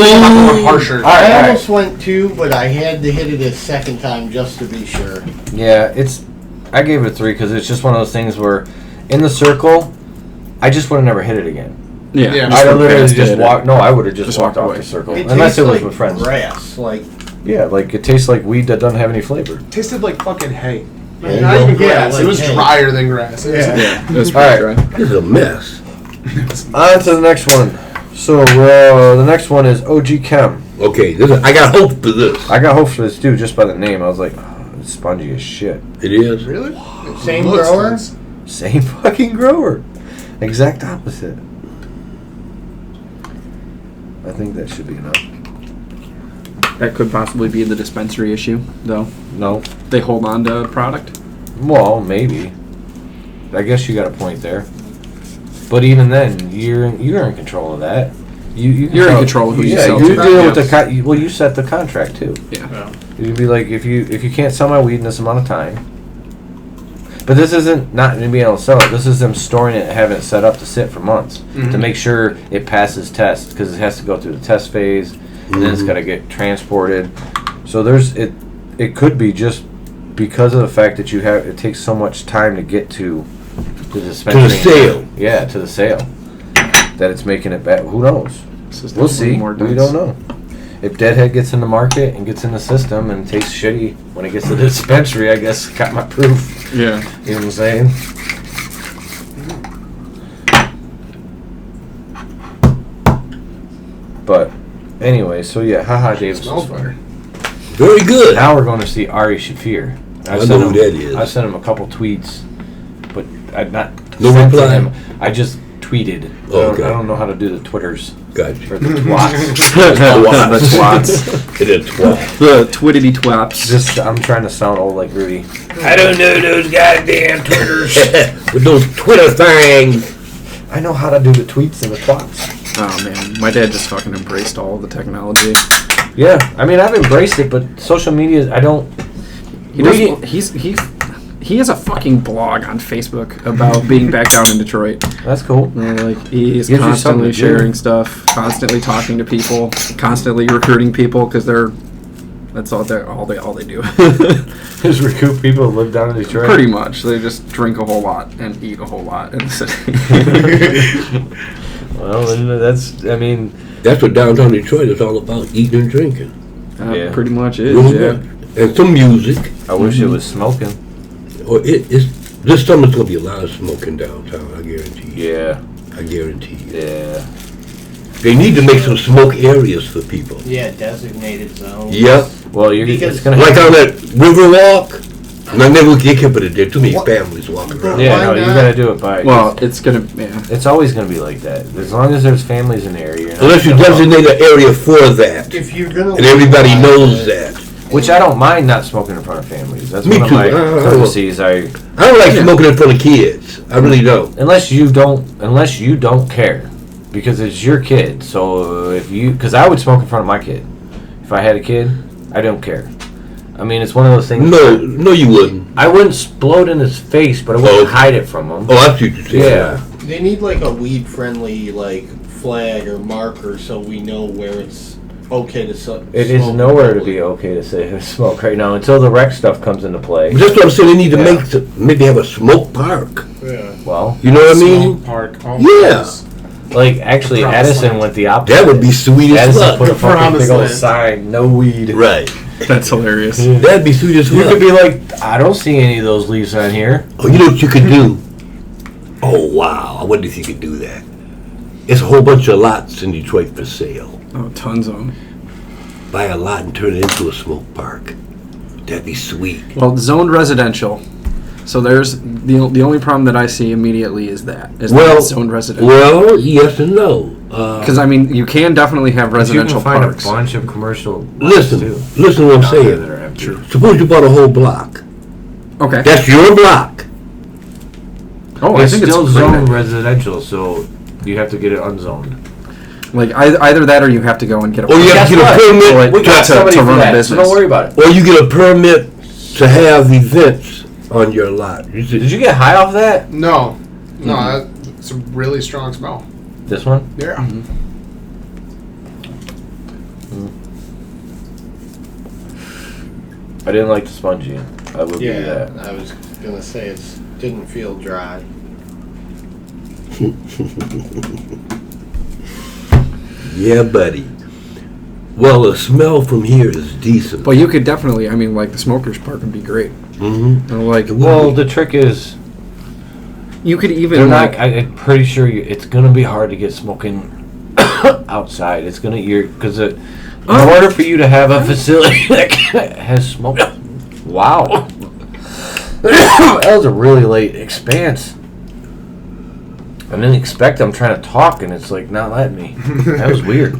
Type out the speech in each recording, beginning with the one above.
harsher. I almost went 2, but I had to hit it a second time just to be sure. Yeah, I gave it a 3 because it's just one of those things where, in the circle, I just would have never hit it again. Yeah. I literally just walked. No, I would have just walked off away. the circle, Unless it was with friends. Grass, Yeah, like it tastes like weed that doesn't have any flavor. It tasted like fucking hay. Yeah, Not even grass. like it was hay. drier than grass. Yeah. It was All right. dry. This is a mess. On to the next one. So the next one is OG Chem. Okay, I got hope for this. I got hope for this too, just by the name. I was like, oh, it's spongy as shit. It is. Really? Same grower? Same fucking grower. Exact opposite. I think that should be enough. That could possibly be the dispensary issue, though. No. They hold on to product. Well, maybe. I guess you got a point there. But even then, you're in control of that. You're in control of who you sell to. You deal with the well, you set the contract too. Yeah. You'd be like, if you can't sell my weed in this amount of time. But this isn't not being able to sell it. This is them storing it and having it set up to sit for months to make sure it passes tests, because it has to go through the test phase and then it's got to get transported. So it could be just because of the fact that it takes so much time to get to the dispensary. To the sale. Yeah, to the sale. That it's making it bad. Who knows? We'll see. We don't know. If Deadhead gets in the market and gets in the system and tastes shitty when it gets to the dispensary, I guess got my proof. Yeah. You know what I'm saying? But anyway, so yeah, haha, Davis. Smells better. Very good. Now we're going to see Ari Shafir. I know who that is. I sent him a couple tweets, but I've not No sent to reply? him. I just tweeted. Oh, okay. I don't know how to do the Twitters Gotcha. or the twats. The twats. It is twat. The twittity twaps. Just I'm trying to sound old like Rudy. I don't know those goddamn Twitters. With those Twitter things. I know how to do the tweets and the twats. Oh man, my dad just fucking embraced all the technology. Yeah, I mean I've embraced it, but social media I don't. He has a fucking blog on Facebook about being back down in Detroit. That's cool. Like he's Gives you something constantly to do. sharing stuff, constantly talking to people, constantly recruiting people because that's all they do. Just recruit people who live down in Detroit. Pretty much, they just drink a whole lot and eat a whole lot in the city. Well, That's what downtown Detroit is all about, eating and drinking. Yeah. Pretty much is. Really Yeah. good. And some music. I wish it was smoking. Or this summer's going to be a lot of smoking downtown, I guarantee you. Yeah. I guarantee you. Yeah. They need to make some smoke areas for people. Yeah, designated zones. Yep. Well, Because it's gonna Like happen. on that river walk. And I never get kept it there. Too many families walking around. Yeah, Why no, you not? gotta do it by. Well, it's gonna. Yeah. It's always gonna be like that. As long as there's families in the area. You're not Unless you gonna- designate an area for that. If you're gonna, And everybody knows that. Which I don't mind not smoking in front of families. That's Me one too. of my courtesies. I don't like smoking in front of kids. I really don't. Unless you don't care, because it's your kid. So because I would smoke in front of my kid. If I had a kid, I don't care. I mean, it's one of those things. No, you wouldn't. I wouldn't blow it in his face, but I wouldn't Oh. hide it from him. Oh, I see what you're saying. Yeah. they need like a weed-friendly flag or marker so we know where it's okay to smoke. It is nowhere to be okay to say smoke right now until the rec stuff comes into play. But that's what I'm saying. They need to Yeah. maybe have a smoke park. Yeah. Well, You know what I mean? Smoke park. Oh, Yeah. yes. like actually, Promised Addison land. went the opposite. That would be sweet as Addison fuck. put a fucking Promised big old land. sign, no weed. Right. That's hilarious. That'd be sweet as You fuck. could be like, I don't see any of those leaves on here. Oh, you know what you could do? Oh, wow. I wonder if you could do that. It's a whole bunch of lots in Detroit for sale. Oh, tons of them. Buy a lot and turn it into a smoke park. That'd be sweet. Well, zoned residential. So there's the only problem that I see immediately is that it's zoned residential. Well, yes and no. Because I mean, you can definitely have residential you can find parks. a bunch of commercial. listen too. to what I'm Out there saying. that are empty. Suppose you bought a whole block. Okay. That's your block. Oh, It's I think still it's zoned residential, so you have to get it unzoned. like either that or you have to go and get a Or you have to get a permit. We got somebody to for run a that, so business. don't worry about it. Or you get a permit to have events on your lot. Did you get high off that? No. It's a really strong smell. This one? Yeah. I didn't like the spongy. I will give you Yeah, that. I was gonna say it didn't feel dry. Yeah, buddy. Well, the smell from here is decent. But you could definitely, I mean, like the smokers part would be great. Mm-hmm. And like, Well, the trick is, you could they're even not. like, I'm pretty sure it's gonna be hard to get smoking outside. It's gonna because in order for you to have a facility that has smoke. Wow, that was a really late expanse. I didn't expect. I'm trying to talk, and it's like not letting me. That was weird.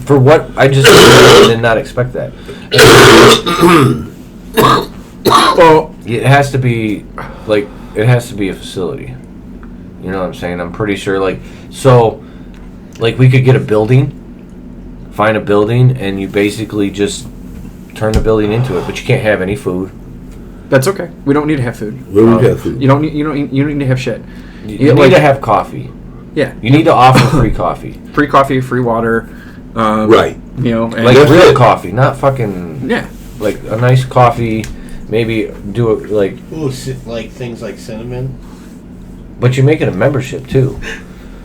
For what I just did not expect that. well, It has to be like it has to be a facility. You know what I'm saying? I'm pretty sure like we could get a building, find a building, and you basically just turn the building into it, but you can't have any food. that's okay. We don't need to have food. Where we got food? You don't need to have shit. You like- need to have coffee. Yeah, You need to offer free coffee. free coffee, free water. Right. You know, and Like That's real it. coffee, not fucking yeah. like a nice coffee. Maybe do it like, Ooh, like things like cinnamon. but you make it a membership too.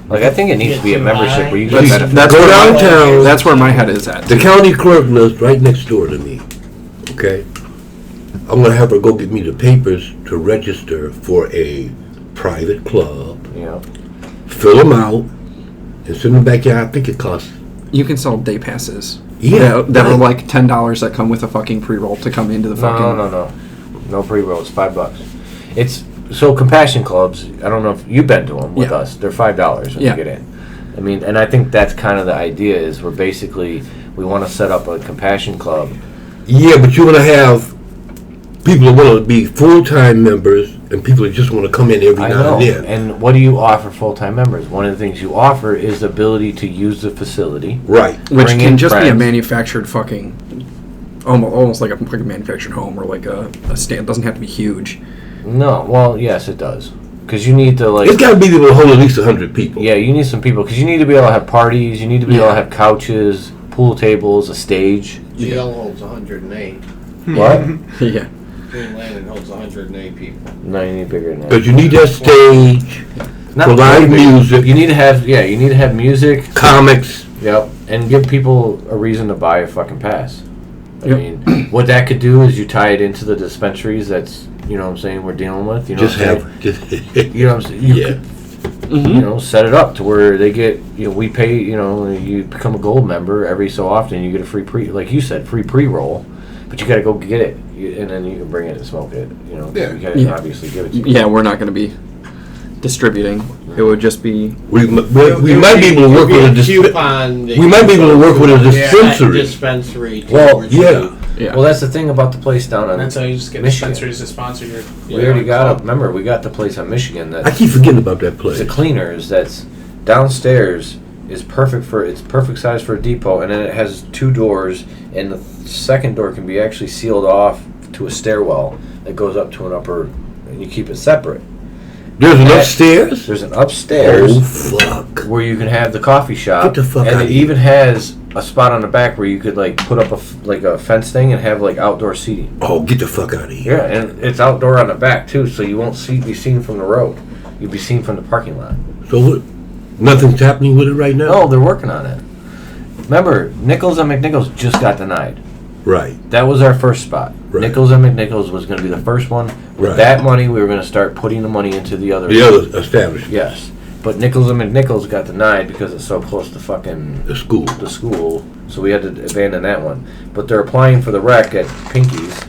Like I think it needs to be a membership where you get That's, benefits. that's Go where downtown. that's where my head is at. The county clerk lives right next door to me. Okay? I'm going to have her go get me the papers to register for a private club, You know, fill them out, and send them back here. I think it costs. You can sell day passes. Yeah. that are like $10 that come with a fucking pre-roll to come into the fucking. no pre-roll. It's $5. It's so compassion clubs. I don't know if you've been to them with Yeah. us. They're $5 when Yeah. you get in. I mean, and I think that's kind of the idea. Is we want to set up a compassion club. Yeah, but you're going to have people that want to be full-time members and people that just want to come in every I now know. and then. And what do you offer full-time members? One of the things you offer is the ability to use the facility. Right. Which Bring can in just be a friends. manufactured fucking, almost like a manufactured home, or like a stand. It doesn't have to be huge. No, well, yes, it does. Because you need to It's like. got to be able to hold at least 100 people. Yeah, you need some people because you need to be able to have parties. You need to be able to have couches, pool tables, a stage. GL holds 108. What? Yeah. Green Lantern holds 108 people. No, you need bigger than that. Because you need that stage, Not provide really big. music, You need to have you need to have music. comics. Yep, and give people a reason to buy a fucking pass. I Yep. mean, what that could do is you tie it into the dispensaries. That's you know what I'm saying we're dealing with. You know Just what I'm have. Just, saying? You know what I'm saying. You yeah. could, you know, set it up to where they get we pay. You know, you become a gold member every so often. You get a free like you said, free pre-roll. But you got to go get it, and then you can bring it and smoke it. You know, Yeah. you got to Yeah. obviously give it to you. Yeah, we're not going to be distributing. It would just be. We might be able to work with a coupon. We might be able to work with a dispensary. Dispensary. Well, yeah. Yeah. Well, that's the thing about the place down on. That's how you just get Michigan. dispensaries to sponsor your. We already got it. Remember, we got the place on Michigan I that keep forgetting about that place. the cleaners that's downstairs is perfect for it's perfect size for a depot, and then it has 2 doors, and the second door can be actually sealed off to a stairwell that goes up to an upper, and you keep it separate. There's an That- upstairs. There's an upstairs Oh fuck! where you can have the coffee shop, Get the fuck and outta it here. even has a spot on the back where you could like put up a fence thing and have like outdoor seating. Oh, get the fuck out of here! Yeah, and it's outdoor on the back too, so you won't be seen from the road. You'll be seen from the parking lot. So what? Nothing's happening with it right now. No, they're working on it. Remember, Nichols and McNichols just got denied. Right. That was our first spot. Right. Nichols and McNichols was going to be the first one. With Right. that money, we were going to start putting the money into the other. The other establishment. Yes, but Nichols and McNichols got denied because it's so close to fucking The school. the school, so we had to abandon that one. But they're applying for the rec at Pinky's,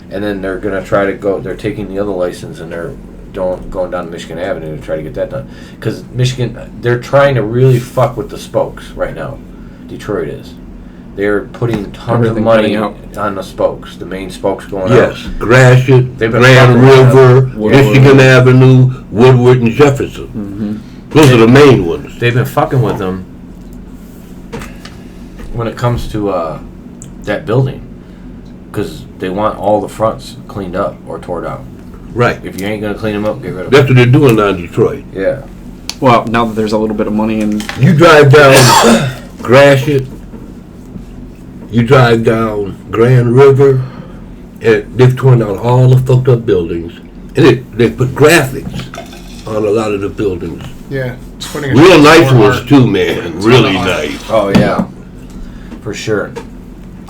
and then they're gonna try to go. They're taking the other license and they're going down to Michigan Avenue to try to get that done. Because Michigan, they're trying to really fuck with the spokes right now. Detroit is. They're putting tons of Everything money cutting on the spokes, the main spokes going Yes. out. Gratiot, They've been Grand fucking River, with Michigan Avenue, Woodward, and Jefferson. Those are the main ones. They've been fucking with them when it comes to that building, because they want all the fronts cleaned up or tore down. Right. If you ain't gonna clean them up, get rid of them. That's what they're doing down in Detroit. Yeah. Well, now that there's a little bit of money and You drive down Gratiot, You drive down Grand River, and they've torn down all the fucked up buildings, and they put graphics on a lot of the buildings. Yeah. Just putting it Real in nice more ones art. too, man. It's Really kinda art. nice. Oh yeah, for sure.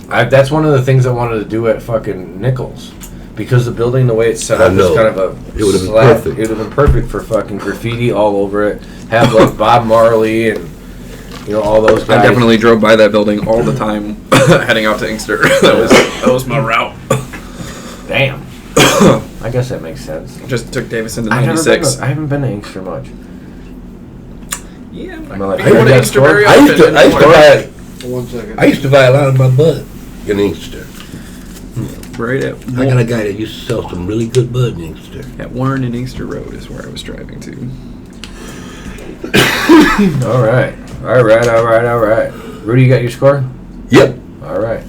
That's one of the things I wanted to do at fucking Nichols, because the building, the way it's set I up, is know. kind of a It would've been slab. perfect. It would have been perfect for fucking graffiti all over it. Have like Bob Marley and all those guys. I definitely drove by that building all the time, heading out to Inkster. that was my route. Damn. I guess that makes sense. Just took Davison to I 96. haven't been to Inkster much. Yeah, I'm like, I go to that Inkster store? very I used often. to buy. 1 second. I used to buy a lot of my bud in Inkster. Right I got a guy that used to sell some really good bud in Inkster. at Warren and Inkster Road is where I was driving to. All right. Rudy, you got your score? Yep. All right.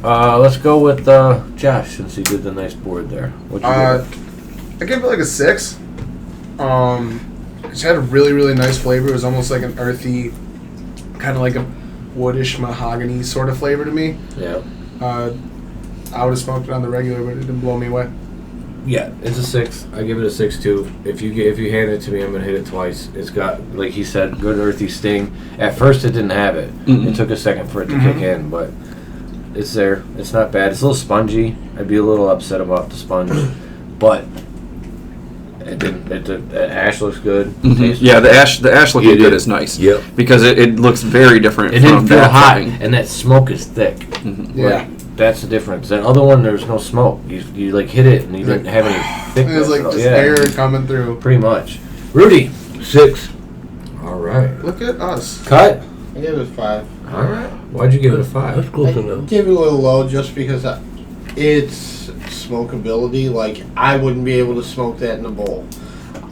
Let's go with Josh, since he did the nice board there. What'd you give? I give it like a 6. It had a really, really nice flavor. It was almost like an earthy, kind of like a woodish mahogany sort of flavor to me. Yeah. I would have smoked it on the regular, but it didn't blow me away. Yeah, it's a 6. I give it a 6 too. If you hand it to me, I'm gonna hit it twice. It's got, like he said, good earthy sting. At first, it didn't have it. Mm-mm. It took a second for it to kick in, but it's there. It's not bad. It's a little spongy. I'd be a little upset about the sponge, but it didn't. The ash looks good. Tastes Yeah, good. the ash looking It good is. is nice. Yep. Because it looks very different. It didn't from feel that hot, setting. and that smoke is thick. Yeah. Like, that's the difference. That other one, there's no smoke. You like hit it, and you didn't have any It thickness. was like at all. just Yeah, air coming through. pretty much. Rudy. 6. All right. Look at us. Cut. I gave it 5. All right. Why'd you give it a That's 5? close I enough. gave it a little low just because it's smokability. Like, I wouldn't be able to smoke that in a bowl.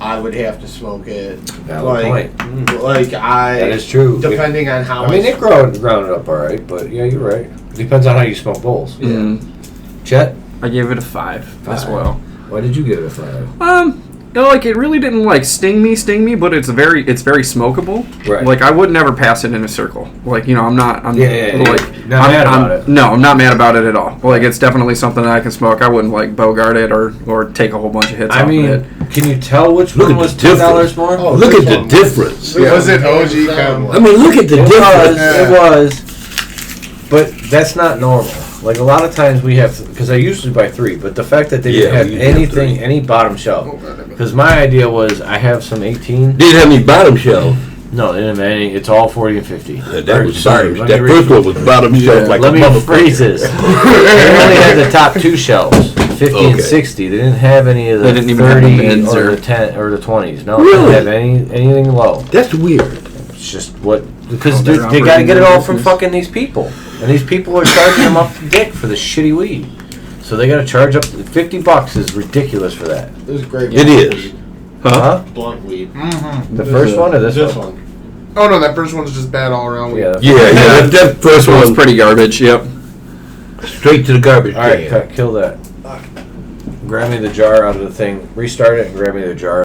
I would have to smoke it. Valid Like, point. like That is true. depending on how I mean, it grounded up all right, but yeah, you're right. Depends on how you smoke bowls. Mhm. Chet, I gave it a 5 as 5. well. Why did you give it a 5? Like it really didn't like sting me, but it's very smokable. Right. Like I would never pass it in a circle. Like I'm not Yeah, like not mad about it. No, I'm not mad about it at all. Like it's definitely something that I can smoke. I wouldn't like bogart it or take a whole bunch of hits I off mean, of it. can you tell which Look one at was the difference. $10 more? Oh, Look this at the one- difference. this Was it one OG hands down chem? one. I mean, look at the It difference. was, but that's not normal. Like a lot of times we have, because I usually buy 3, but the fact that they didn't Yeah, have we usually have anything, 3. any bottom shelf. Because my idea was I have some 18. Didn't have any bottom shelf. No, they didn't have any. It's all 40 and 50. That was Sorry, bottom. let That me first rephrase- one was bottom shelf like Let a me motherfucker. rephrase this. They only had the top 2 shelves, 50 and Okay. 60. They didn't have any of the They didn't even have the 30 mids or or- the 10 or the 20s. No, Really? they didn't have anything low. That's weird. It's just what, because Oh, they're they got to get it all from operating fucking these people, and these people are charging them up the dick for the shitty weed. So they got to charge up $50 is ridiculous for that. This is great. It blunt is. weed. Huh? Blunt weed. Mm-hmm. The first one or this one? one? Oh no, that first one's just bad all around. Yeah. Yeah, that first This one was one pretty garbage. Yep. straight to the garbage All right, can. cut, kill that. Grab me the jar out of the thing. Restart it and grab me the jar.